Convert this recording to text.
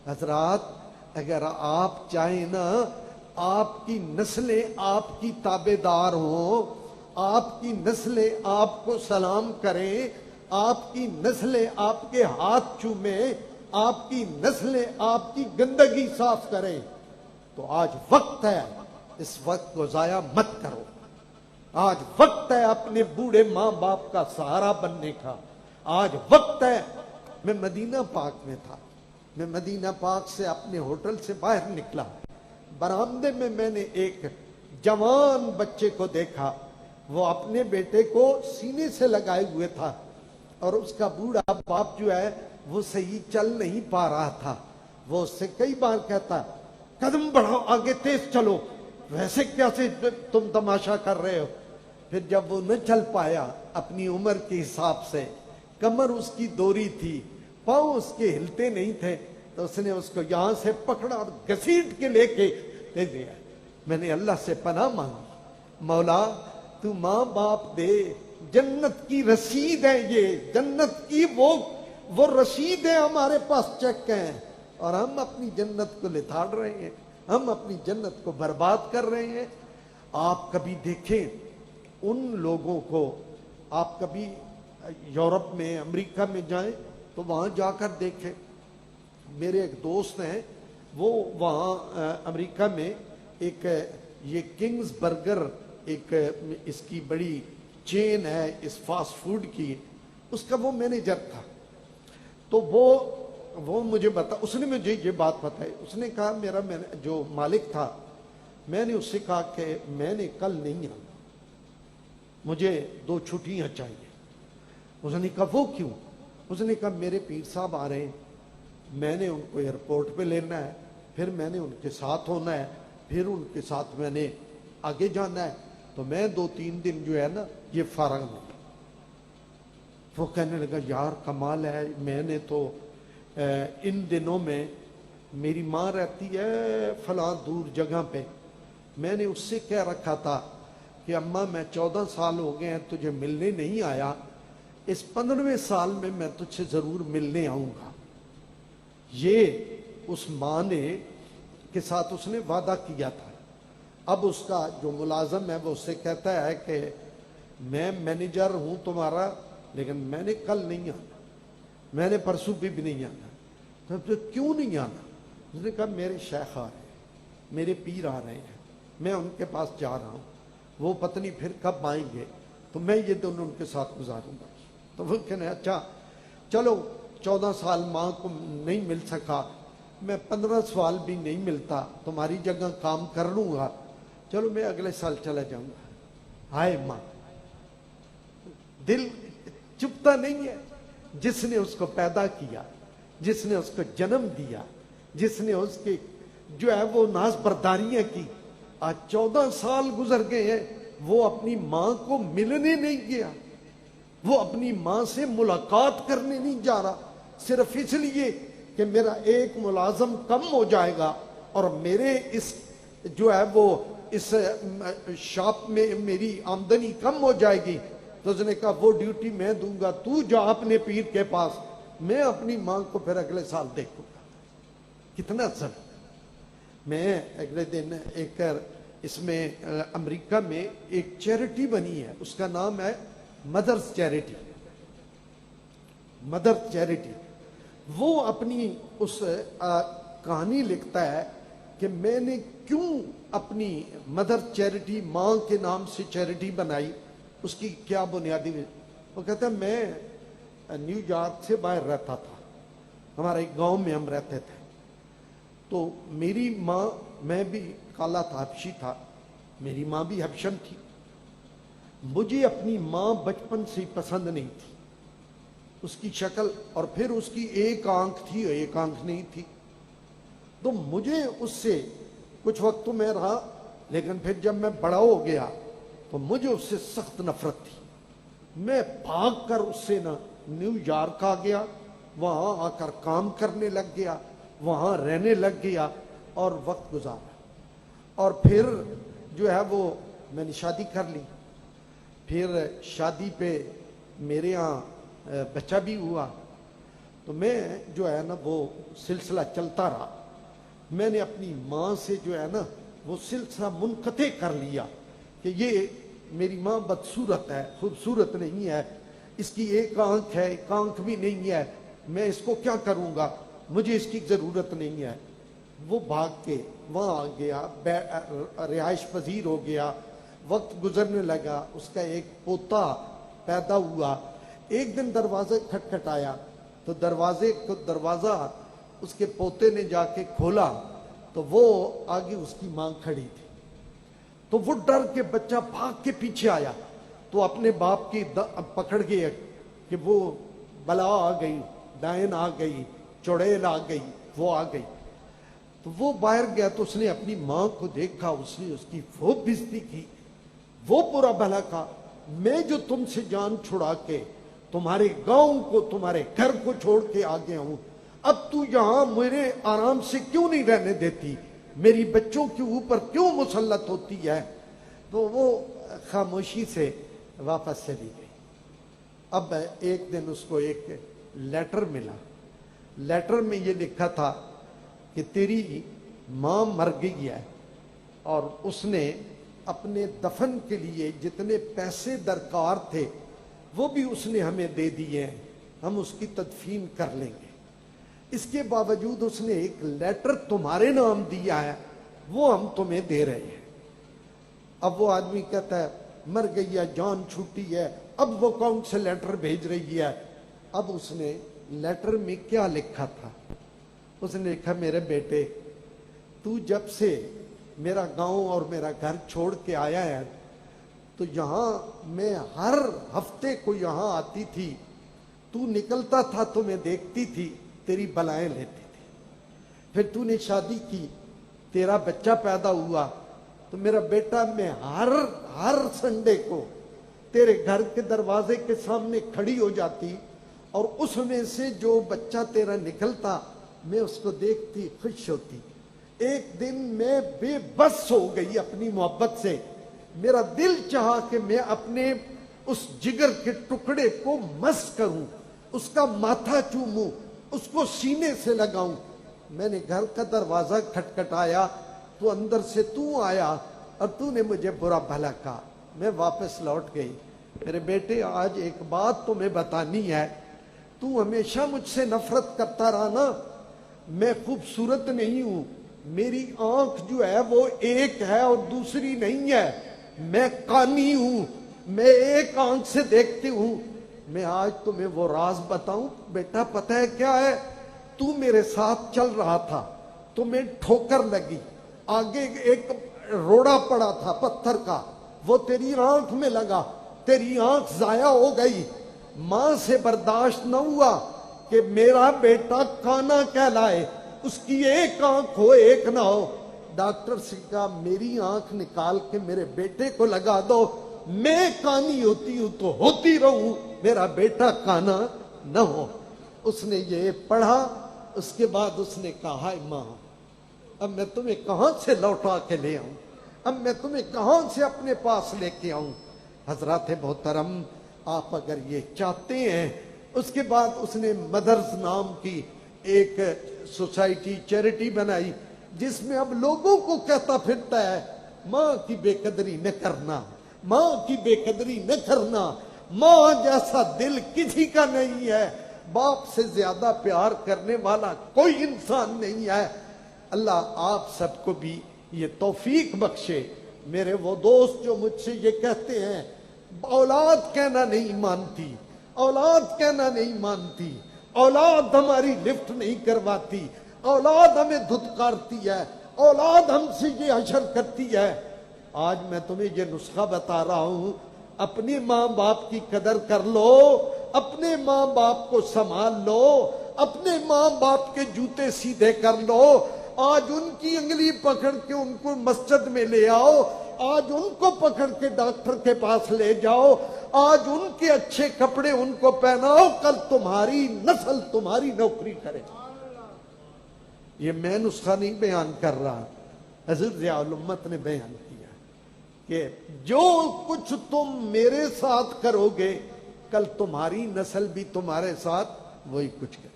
حضرات اگر آپ چاہیں نا آپ کی نسلیں آپ کی تابع دار ہوں، آپ کی نسلیں آپ کو سلام کریں، آپ کی نسلیں آپ کے ہاتھ چومیں، آپ کی نسلیں آپ کی گندگی صاف کریں، تو آج وقت ہے، اس وقت کو ضائع مت کرو۔ آج وقت ہے اپنے بوڑھے ماں باپ کا سہارا بننے کا۔ آج وقت ہے۔ میں مدینہ پاک میں تھا، میں مدینہ پاک سے اپنے ہوٹل سے باہر نکلا، برآمدے میں نے ایک جوان بچے کو دیکھا، وہ اپنے بیٹے کو سینے سے لگائے ہوئے تھا، اور اس کا بوڑھا باپ جو ہے وہ صحیح چل نہیں پا رہا تھا۔ وہ اس سے کئی بار کہتا قدم بڑھاؤ، آگے تیز چلو، ویسے کیسے تم تماشا کر رہے ہو؟ پھر جب وہ نہ چل پایا اپنی عمر کے حساب سے، کمر اس کی دوری تھی، پاؤں اس کے ہلتے نہیں تھے، تو اس نے اس کو یہاں سے پکڑا اور گھسیٹ کے لے کے دے دیا۔ میں نے اللہ سے پناہ مانگی، مولا تو ماں باپ دے، جنت کی رسید ہے، یہ جنت کی وہ رسید ہے، ہمارے پاس چیک ہیں، اور ہم اپنی جنت کو لتاڑ رہے ہیں، ہم اپنی جنت کو برباد کر رہے ہیں۔ آپ کبھی دیکھیں ان لوگوں کو، آپ کبھی یورپ میں امریکہ میں جائیں تو وہاں جا کر دیکھیں۔ میرے ایک دوست ہیں، وہ وہاں امریکہ میں ایک یہ کنگز برگر، ایک اس کی بڑی چین ہے اس فاسٹ فوڈ کی، اس کا وہ مینیجر تھا۔ تو وہ مجھے اس نے مجھے یہ بات بتائی، اس نے کہا میرا جو مالک تھا، میں نے اس سے کہا کہ میں نے کل نہیں آنا، مجھے 2 چھٹیاں چاہیے۔ اس نے کہا وہ کیوں؟ اس نے کہا میرے پیر صاحب آ رہے ہیں، میں نے ان کو ایئرپورٹ پہ لینا ہے، پھر میں نے ان کے ساتھ ہونا ہے، پھر ان کے ساتھ میں نے آگے جانا ہے، تو میں 2-3 دن جو ہے نا یہ فارغ ہوں۔ وہ کہنے لگا یار کمال ہے، میں نے تو ان دنوں میں میری ماں رہتی ہے فلاں دور جگہ پہ، میں نے اس سے کہہ رکھا تھا کہ اماں میں 14 سال ہو گئے ہیں تجھے ملنے نہیں آیا، اس 15ویں سال میں تجھ سے ضرور ملنے آؤں گا۔ یہ اس ماں نے کے ساتھ اس نے وعدہ کیا تھا۔ اب اس کا جو ملازم ہے وہ اس سے کہتا ہے کہ میں مینیجر ہوں تمہارا، لیکن میں نے کل نہیں آنا، میں نے پرسوں بھی نہیں آنا۔ تو کیوں نہیں آنا؟ اس نے کہا میرے شیخ آ رہے ہیں، میرے پیر آ رہے ہیں، میں ان کے پاس جا رہا ہوں، وہ پتہ نہیں پھر کب آئیں گے، تو میں یہ دونوں ان کے ساتھ گزاروں گا۔ تو وہ کہنے اچھا چلو 14 سال ماں کو نہیں مل سکا، میں 15 سال بھی نہیں ملتا، تمہاری جگہ کام کر لوں گا، چلو میں اگلے سال چلا جاؤں گا۔ ہائے ماں، دل چپتا نہیں ہے۔ جس نے اس کو پیدا کیا، جس نے اس کو جنم دیا، جس نے اس کے جو ہے وہ ناز برداریاں کی، آج 14 سال گزر گئے ہیں، وہ اپنی ماں کو ملنے نہیں گیا، وہ اپنی ماں سے ملاقات کرنے نہیں جا رہا، صرف اس لیے کہ میرا ایک ملازم کم ہو جائے گا اور میرے اس جو ہے وہ اس شاپ میں میری آمدنی کم ہو جائے گی۔ تو اس نے کہا وہ ڈیوٹی میں دوں گا، تو جا اپنے پیر کے پاس، میں اپنی ماں کو پھر اگلے سال دیکھوں گا۔ کتنا ظلم۔ میں اگلے دن ایک اس میں امریکہ میں ایک چیریٹی بنی ہے، اس کا نام ہے مدرس چیریٹی، مدر چیریٹی۔ وہ اپنی اس کہانی لکھتا ہے کہ میں نے کیوں اپنی مدر چیریٹی، ماں کے نام سے چیریٹی بنائی، اس کی کیا بنیادی۔ وہ کہتا ہے میں نیو یارک سے باہر رہتا تھا، ہمارے ایک گاؤں میں ہم رہتے تھے، تو میری ماں، میں بھی کالا تھا، حبشی تھا، میری ماں بھی حبشن تھی، مجھے اپنی ماں بچپن سے پسند نہیں تھی، اس کی شکل، اور پھر اس کی ایک آنکھ تھی اور ایک آنکھ نہیں تھی، تو مجھے اس سے کچھ وقت تو میں رہا، لیکن پھر جب میں بڑا ہو گیا تو مجھے اس سے سخت نفرت تھی۔ میں بھاگ کر اس سے نیو یارک آ گیا، وہاں آ کر کام کرنے لگ گیا، وہاں رہنے لگ گیا اور وقت گزارا، اور پھر جو ہے وہ میں نے شادی کر لی۔ پھر شادی پہ میرے ہاں بچہ بھی ہوا، تو میں جو ہے نا وہ سلسلہ چلتا رہا. میں نے اپنی ماں سے جو ہے نا وہ سلسلہ منقطع کر لیا کہ یہ میری ماں بدصورت ہے، خوبصورت نہیں ہے، اس کی ایک آنکھ ہے، ایک آنکھ بھی نہیں ہے، میں اس کو کیا کروں گا، مجھے اس کی ضرورت نہیں ہے. وہ بھاگ کے وہاں آ گیا، رہائش پذیر ہو گیا، وقت گزرنے لگا، اس کا ایک پوتا پیدا ہوا. ایک دن دروازہ کھٹکھٹایا تو دروازہ اس کے پوتے نے جا کے کھولا تو وہ آگے اس کی ماں کھڑی تھی. تو وہ ڈر کے بچہ بھاگ کے پیچھے آیا تو اپنے باپ کی پکڑ گئے کہ وہ بلا آ گئی، ڈائن آ گئی، چڑیل آ گئی، وہ آ گئی. تو وہ باہر گیا تو اس نے اپنی ماں کو دیکھا، اس نے اس کی وہ بےزتی کی، وہ برا بھلا کہا، میں جو تم سے جان چھڑا کے تمہارے گاؤں کو، تمہارے گھر کو چھوڑ کے آ گیا ہوں، اب تو یہاں میرے آرام سے کیوں نہیں رہنے دیتی، میری بچوں کے اوپر کیوں مسلط ہوتی ہے. تو وہ خاموشی سے واپس چلی گئی. اب ایک دن اس کو ایک لیٹر ملا. لیٹر میں یہ لکھا تھا کہ تیری ماں مر گئی ہے اور اس نے اپنے دفن کے لیے جتنے پیسے درکار تھے وہ بھی اس نے ہمیں دے دیے ہیں، ہم اس کی تدفین کر لیں گے. اس کے باوجود اس نے ایک لیٹر تمہارے نام دیا ہے، وہ ہم تمہیں دے رہے ہیں. اب وہ آدمی کہتا ہے مر گئی ہے، جان چھوٹی ہے، اب وہ کون سے لیٹر بھیج رہی ہے. اب اس نے لیٹر میں کیا لکھا تھا؟ اس نے لکھا میرے بیٹے، تو جب سے میرا گاؤں اور میرا گھر چھوڑ کے آیا ہے تو یہاں میں ہر ہفتے کو یہاں آتی تھی، تو نکلتا تھا تو میں دیکھتی تھی، تیری بلائیں لیتی تھی. پھر تو نے شادی کی، تیرا بچہ پیدا ہوا تو میرا بیٹا میں ہر سنڈے کو تیرے گھر کے دروازے کے سامنے کھڑی ہو جاتی اور اس میں سے جو بچہ تیرا نکلتا میں اس کو دیکھتی، خوش ہوتی. ایک دن میں بے بس ہو گئی اپنی محبت سے، میرا دل چاہا کہ میں اپنے اس جگر کے ٹکڑے کو مس کروں، اس کا ماتھا چوموں، اس کو سینے سے لگاؤں. میں نے گھر کا دروازہ کھٹکھٹایا تو اندر سے تو آیا اور تو نے مجھے برا بھلا کہا. میں واپس لوٹ گئی. میرے بیٹے آج ایک بات تمہیں بتانی ہے، تو ہمیشہ مجھ سے نفرت کرتا رہا نا، میں خوبصورت نہیں ہوں، میری آنکھ جو ہے وہ ایک ہے اور دوسری نہیں ہے، میں کانی ہوں، میں ایک آنکھ سے دیکھتی ہوں. میں آج تمہیں وہ راز بتاؤں بیٹا، پتہ ہے کیا ہے؟ تو میرے ساتھ چل رہا تھا، تمہیں ٹھوکر لگی، آگے ایک روڑا پڑا تھا پتھر کا، وہ تیری آنکھ میں لگا، تیری آنکھ ضائع ہو گئی. ماں سے برداشت نہ ہوا کہ میرا بیٹا کانا کہلائے، اس کی ایک آنکھ ہو ایک نہ ہو. ڈاکٹر سے کہا میری آنکھ نکال کے میرے بیٹے کو لگا دو، میں کانی ہوتی ہوں تو ہوتی رہوں، میرا بیٹا کانا نہ ہو. اس نے یہ پڑھا، اس کے بعد اس نے کہا ہائے ماں، اب میں تمہیں کہاں سے لوٹا کے لے آؤں، اب میں تمہیں کہاں سے اپنے پاس لے کے آؤں. حضرات محترم، آپ اگر یہ چاہتے ہیں. اس کے بعد اس نے مدرز نام کی ایک سوسائٹی، چیریٹی بنائی جس میں اب لوگوں کو کہتا پھرتا ہے ماں کی بے قدری نہ کرنا، ماں کی بے قدری نہ کرنا، ماں جیسا دل کسی کا نہیں ہے، باپ سے زیادہ پیار کرنے والا کوئی انسان نہیں ہے. اللہ آپ سب کو بھی یہ توفیق بخشے. میرے وہ دوست جو مجھ سے یہ کہتے ہیں اولاد کہنا نہیں مانتی، اولاد کہنا نہیں مانتی، اولاد ہماری لفٹ نہیں کرواتی، اولاد ہمیں دھتکارتی ہے، اولاد ہم سے یہ حشر کرتی ہے. آج میں تمہیں یہ نسخہ بتا رہا ہوں، اپنی ماں باپ کی قدر کر لو، اپنے ماں باپ کو سنبھال لو، اپنے ماں باپ کے جوتے سیدھے کر لو. آج ان کی انگلی پکڑ کے ان کو مسجد میں لے آؤ، آج ان کو پکڑ کے ڈاکٹر کے پاس لے جاؤ، آج ان کے اچھے کپڑے ان کو پہناؤ، کل تمہاری نسل تمہاری نوکری کرے. یہ میں نسخہ نہیں بیان کر رہا، حضرت ضیاء الامت نے بیان کیا کہ جو کچھ تم میرے ساتھ کرو گے کل تمہاری نسل بھی تمہارے ساتھ وہی کچھ کرے.